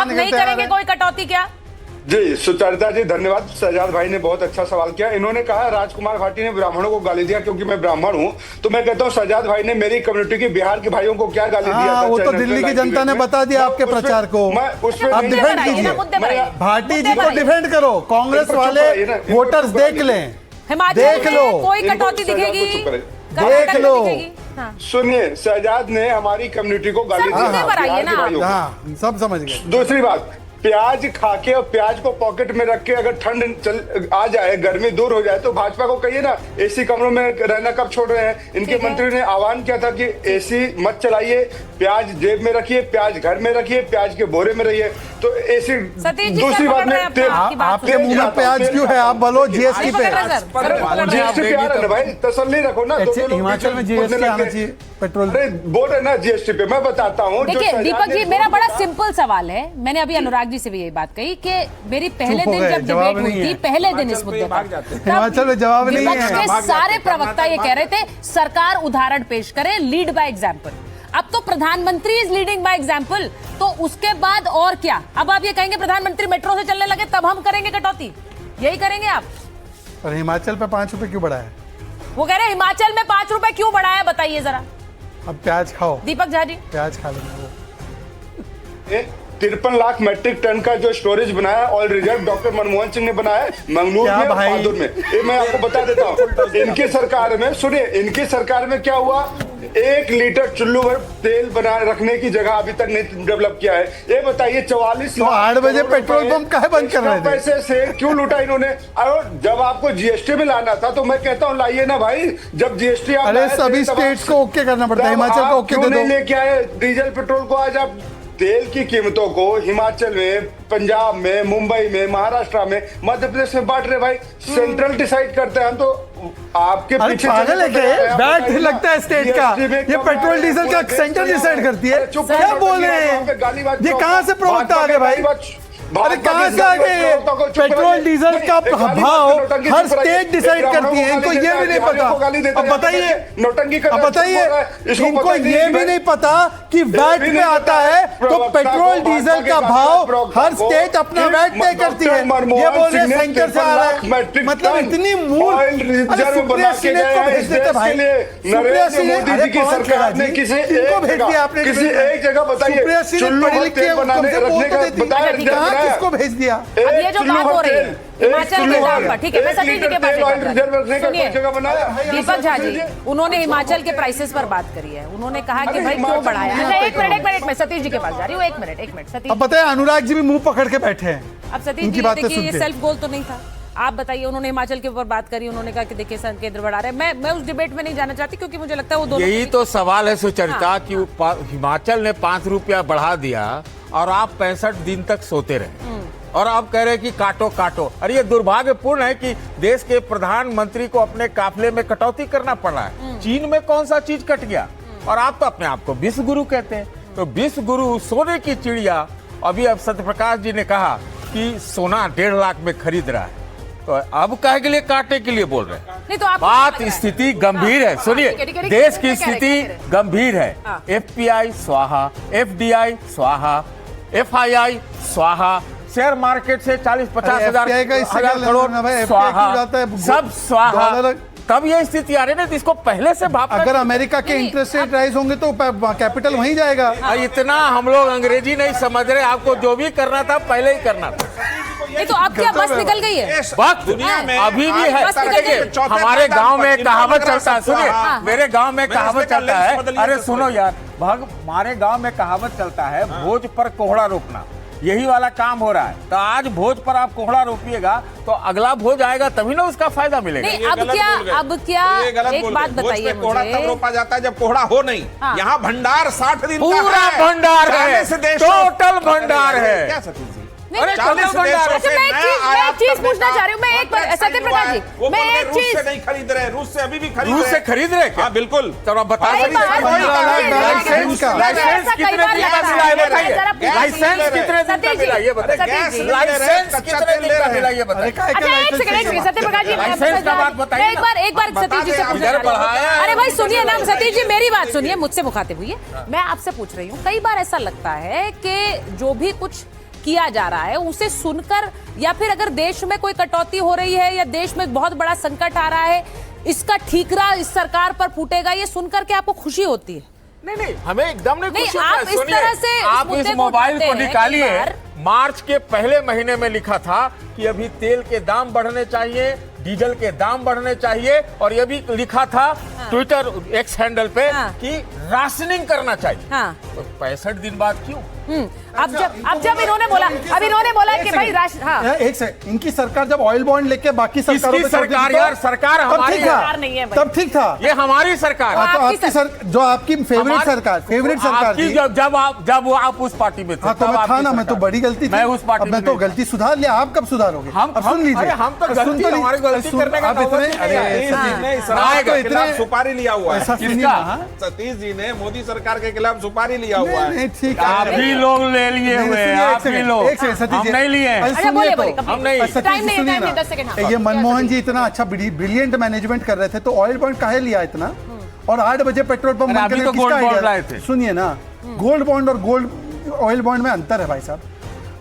आप नहीं करेंगे कोई कटौती क्या? जी सुचरिता जी धन्यवाद। सजाद भाई ने बहुत अच्छा सवाल किया। इन्होंने कहा राजकुमार भाटी ने ब्राह्मणों को गाली दिया क्योंकि मैं ब्राह्मण हूं, तो मैं कहता हूं सजाद भाई ने मेरी कम्युनिटी के बिहार के भाइयों को क्या गाली दिया था? वो तो दिल्ली की जनता ने बता दिया आपके प्रचार को। आप डिफेंड कीजिए, भाटी जी को डिफेंड करो। कांग्रेस वाले वोटर्स देख लें, देख लो कोई कटौती दिखेगी, देख लो। सुनिए, शहजाद ने हमारी कम्युनिटी को गाली दी, हाँ सब समझ गए। दूसरी बात, प्याज खाके और प्याज को पॉकेट में रख के अगर ठंड चल आ जाए, गर्मी दूर हो जाए, तो भाजपा को कहिए ना एसी कमरों में रहना कब छोड़ रहे हैं। इनके मंत्री ने आह्वान किया था कि एसी मत चलाइए, प्याज जेब में रखिए, प्याज घर में रखिए, प्याज के बोरे में रहिए। तो एसी दूसरी बात में आपके मुंह में प्याज क्यों है? आप बोलो जीएसटी पे, जीएसटी पे आ रहा है भाई, तसल्ली रखो ना। हिमाचल में जीएसटी आना चाहिए पेट्रोल। बोल रहे ना जीएसटी पे, मैं बताता हूँ। देखिए दीपक जी, मेरा बड़ा सिंपल सवाल है। मैंने अभी अनुराग जी से भी यही बात कही कि मेरी पहले दिन जब डिबेट हुई थी, पहले दिन इस मुद्दे पर, हिमाचल में जवाब नहीं है। विपक्ष के सारे प्रवक्ता ये कह रहे थे सरकार उदाहरण पेश करे, लीड बाय एग्जाम्पल। अब तो प्रधानमंत्री इज लीडिंग बाय एग्जाम्पल, तो उसके बाद और क्या? अब आप ये कहेंगे प्रधानमंत्री मेट्रो से चलने लगे तब हम करेंगे कटौती, यही करेंगे आप? और हिमाचल पे 5 रुपए क्यों बढ़ा है? वो कह रहे हैं हिमाचल में 5 रुपए क्यों बढ़ा है, बताइए जरा। अब प्याज खाओ, दीपक झा जी प्याज खा लेंगे। 53 लाख मैट्रिक टन का जो स्टोरेज बनाया oil reserve doctor Manmohan Singh ने बनाया मंगलूर में, बहादुर में। ये मैं आपको बता देता हूँ। इनकी सरकार में, सुनिए, इनकी सरकार में क्या हुआ, 1 लीटर चुल्लू भर तेल बना रखने की जगह अभी तक नहीं डेवलप किया है। ये बताइए 44 लाख 8 बजे पेट्रोल पंप काहे बंद कर रहे थे? पैसे से क्यों लूटा इन्होंने? और जब आपको जीएसटी में लाना था तो मैं कहता हूँ लाइए ना भाई, जब जीएसटी आप अरे सभी स्टेट्स को ओके करना पड़ता है, हिमाचल को ओके दे दो। लेके आए डीजल पेट्रोल को। आज आप तेल की कीमतों को हिमाचल में, पंजाब में, मुंबई में, महाराष्ट्र में, मध्य प्रदेश में बांट रहे भाई। सेंट्रल डिसाइड करते हैं, हम तो आपके पीछे पागल है क्या? बैट लगता है स्टेट का, ये पेट्रोल डीजल का सेंटर डिसाइड करती है। क्या बोल रहे हैं? ये कहां से प्रवक्ता आ गए भाई? अरे कहां से आ गए? पेट्रोल डीजल का भाव हर स्टेट डिसाइड करती है, इनको ये भी नहीं पता। अब बताइए, अब बताइए, इनको ये भी नहीं पता कि वैट पे आता है तो पेट्रोल डीजल का भाव हर स्टेट अपना वैट तय करती है। ये बोल रहे सेंटर से आ रहा है, मतलब इतनी मूर्ख। सुप्रिया सीनेट को भेज देते भाई, सुप्रिया सीनेट की सरकार ने किसको भेज दिया आपने? किसी एक जगह बताइए। सुप्रिया सीनेट पढ़ी लिखी है, कम से बोल तो देती, किसको भेज दिया? अब ये जो बात हो रही है हिमाचल के दाम पर, ठीक है, मैं सतीश जी के पास सुनिए। दीपक झा जी, उन्होंने हिमाचल के प्राइसेस पर बात करी है। उन्होंने कहा कि भाई क्यों बढ़ाया। अच्छा एक मिनट मैं सतीश जी के पास जा रही हूँ। एक मिनट सतीश। अब बताए, अनुराग जी भी मुंह पकड़ के बैठे हैं। अब सतीश जी देखिए, ये सेल्फ गोल तो नहीं था। आप बताइए, उन्होंने हिमाचल के ऊपर बात करी, उन्होंने कहा कि देखिए केंद्र बढ़ा रहे हैं। मैं उस डिबेट में नहीं जाना चाहती क्योंकि मुझे लगता है वो दोनों, यही तो सवाल है सुचरिता कि हिमाचल ने 5 रुपया बढ़ा दिया और आप 65 दिन तक सोते रहे और आप कह रहे हैं कि काटो। अरे ये दुर्भाग्यपूर्ण है कि देश के प्रधानमंत्री को अपने काफिले में कटौती करना पड़ रहा है। चीन में कौन सा चीज कट गया और आप तो अपने आप को विश्व गुरु कहते हैं। तो विश्व गुरु सोने की चिड़िया, अभी अब सत्यप्रकाश जी ने कहा कि सोना 1.5 लाख में खरीद रहा है, तो अब कहे के लिए काटने के लिए बोल रहे हैं? नहीं तो बात स्थिति गंभीर है। सुनिए, देश की स्थिति गंभीर है। एफपीआई स्वाहा, एफडीआई स्वाहा, एफआईआई स्वाहा, शेयर मार्केट से 40-50 हजार करोड़ स्वाहा, सब स्वाहा। कब ये स्थिति आ रही है? इसको पहले से भाप। अगर अमेरिका के इंटरेस्ट रेट राइज होंगे तो कैपिटल वहीं जाएगा। इतना हम लोग अंग्रेजी नहीं समझ रहे। आपको जो भी करना था पहले ही करना था। ये तो अब क्या बस निकल गई है? वक्त दुनिया में अभी भी है। हमारे गांव में कहावत चलता है, सुनिए, मेरे गांव में कहावत चलता है। अरे सुनो यार, हमारे गांव में कहावत चलता है, भोज पर कोहड़ा रोपना। यही वाला काम हो रहा है। तो आज भोज पर आप कोहड़ा रोपिएगा तो अगला भोज आएगा तभी ना उसका फायदा मिलेगा। नहीं, अब क्या एक बात बताइए मुझे। कोहड़ा तब रोपा जाता है जब कोहड़ा हो नहीं। यहाँ भंडार 60 दिन पूरा भंडार है, टोटल भंडार है। क्या सतीश जी? अरे अच्छा, मैं एक चीज पूछना चाह रही हूँ। मैं एक सत्यप्रकाश जी, मैं एक चीज नहीं खरीद रहे, रूस से अभी भी खरीद रूस से खरीद रहे क्या? हाँ बिल्कुल। तो आप बता लाइसेंस कितने दिन का मिला ये बताइए। लाइसेंस कितने दिन का मिला ये बताइए। अच्छा एक सेकंड सत्यप्रकाश जी, लाइसेंस का बात बताइए। एक बार सतीश जी से पूछना। अरे भाई सुनिए ना सतीश जी, मेरी बात सुनिए, मुझसे मुखातिब हुई है। मैं आपसे पूछ रही हूँ, कई बार ऐसा लगता है कि जो भी कुछ किया जा रहा है उसे सुनकर, या फिर अगर देश में कोई कटौती हो रही है या देश में एक बहुत बड़ा संकट आ रहा है, इसका ठीकरा इस सरकार पर फूटेगा, ये सुनकर के आपको खुशी होती है? नहीं, हमें एकदम नहीं नहीं, खुशी होता आप है। इस सुनिए, तरह से इस आप मुद्दे इस को मोबाइल उठाते को हैं निकालिए। कई बार। मार्च के पहले महीने में लिखा था कि अभी तेल के दाम बढ़ने चाहिए, डीजल के दाम बढ़ने चाहिए, और ये भी लिखा था ट्विटर एक्स हैंडल पे कि राशनिंग करना चाहिए। हाँ। तो 65 दिन बाद क्यों? अब जब इन्होंने बोला कि भाई हाँ। एक सेकंड, इनकी सरकार जब ऑयल बॉन्ड लेके बाकी सरकारों किसकी पे छोड़ दी सरकार थी, यार? सरकार तब हमारी ठीक था, सरकार नहीं है भाई। तब ठीक था। ये हमारी सरकार है। हाँ, तो आपकी जो आपकी फेवरेट सरकार आपकी थी। जब आप उस पार्टी में थे, हाँ, तो तब मैं था आपकी ना, मैं तो सरकार। बड़ी गलती थी। मैं उस पार्टी अब मैं में तो नहीं था। गलती सुधार लिया, आप कब सुधारोगे? अब सुन लीजिए, हम तो अब गलती, सुन तो लीजिए। हमारी गलती सुन- करने का आप नौबत इतने- ही नहीं अरे, आई। सतीश, सतीश ने इस आप सरकार तो के खिलाफ इतने- सुपारी लिया हुआ है। ऐसा सुनिए किसका? ना। सतीश जी ने मोदी सरकार के खिलाफ सुपारी लिया हुआ नहीं, है। ठीक आप है। भी लोग ले लिए नहीं, हुए हैं, सुनिए, एक आप भी सेकंड, लोग। एक सेकंड, सतीश हम जी। नहीं लिए हैं। अरे, अच्छा, सुनिए बोलिए, तो। बोलिए, हम नहीं। सतीश टाइम जी, नहीं, सुनिए टाइम नहीं, ना। 10 सेकंड, हाँ। ये मनमोहन जी इतना अच्छा ब्रिलियंट मैनेजमेंट कर रहे थे, तो ऑयल बॉन्ड काहे लिया इतना? और 8 बजे पेट्रोल पंप अरे, बंद अभी करने तो किसका गोल्ड बॉन्ड आइडिया? लाए थे। सुनिए ना, गोल्ड बॉन्ड और गोल्ड ऑयल बॉन्ड में अंतर है भाई साहब।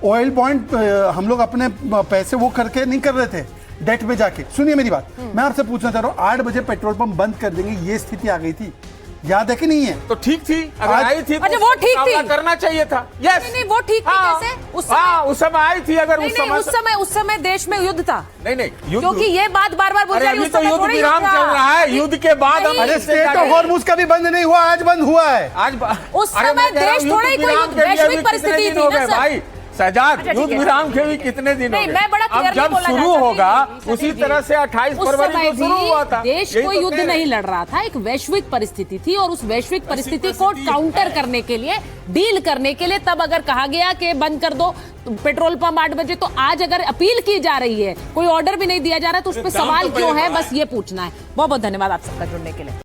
ऑयल बॉन्ड हम लोग अपने पैसे वो करके नहीं कर रहे थे, डेट में जाके। सुनिए मेरी बात, मैं आपसे पूछना चाह रहा हूँ, 8 बजे पेट्रोल पंप बंद कर देंगे, ये स्थिति आ गई थी, याद है कि नहीं है? तो ठीक थी, अगर आज- आई थी तो अच्छा, वो ठीक थी। मुकाबला करना चाहिए था। यस नहीं, वो ठीक थी कैसे? उस समय- उस समय आई थी, अगर नहीं, उस समय देश में युद्ध था, नहीं युद्ध, क्योंकि ये बात बार-बार बोल अरे रही है, अभी उस तो समय युद्ध थोड़ी विराम युद्ध चल था। रहा है। युद्ध के बाद नहीं। अरे, स्टेट ऑफ हॉर्मुज का भी बंद नहीं हुआ, आज बंद हुआ है। आज उस समय देश थोड़ा ही कोई वैश्विक परिस्थिति थी ना, सर। भाई शहजाद, अच्छा, ठीक युद्ध है। विराम के भी कितने दिन हो नहीं, गए? मैं बड़ा अब clearly जब बोलना शुरू चाहता होगा हूँ, उसी सतीश तरह जी। से 28 उस फरवरी समय को शुरू हुआ था। भी देश यही कोई तो युद्ध कह रहे नहीं हैं। लड़ रहा था, एक वैश्विक परिस्थिति थी, और उस वैश्विक परिस्थिति को काउंटर करने के लिए, डील करने के लिए, तब अगर कहा गया कि बंद कर दो पेट्रोल पंप 8 बजे, तो आज अगर अपील की जा रही है, कोई ऑर्डर भी नहीं दिया जा रहा, तो उस पर दाम सवाल तो क्यों पहले है? बढ़ा बस ये पूछना है। बहुत बहुत धन्यवाद आप सबका जुड़ने के लिए।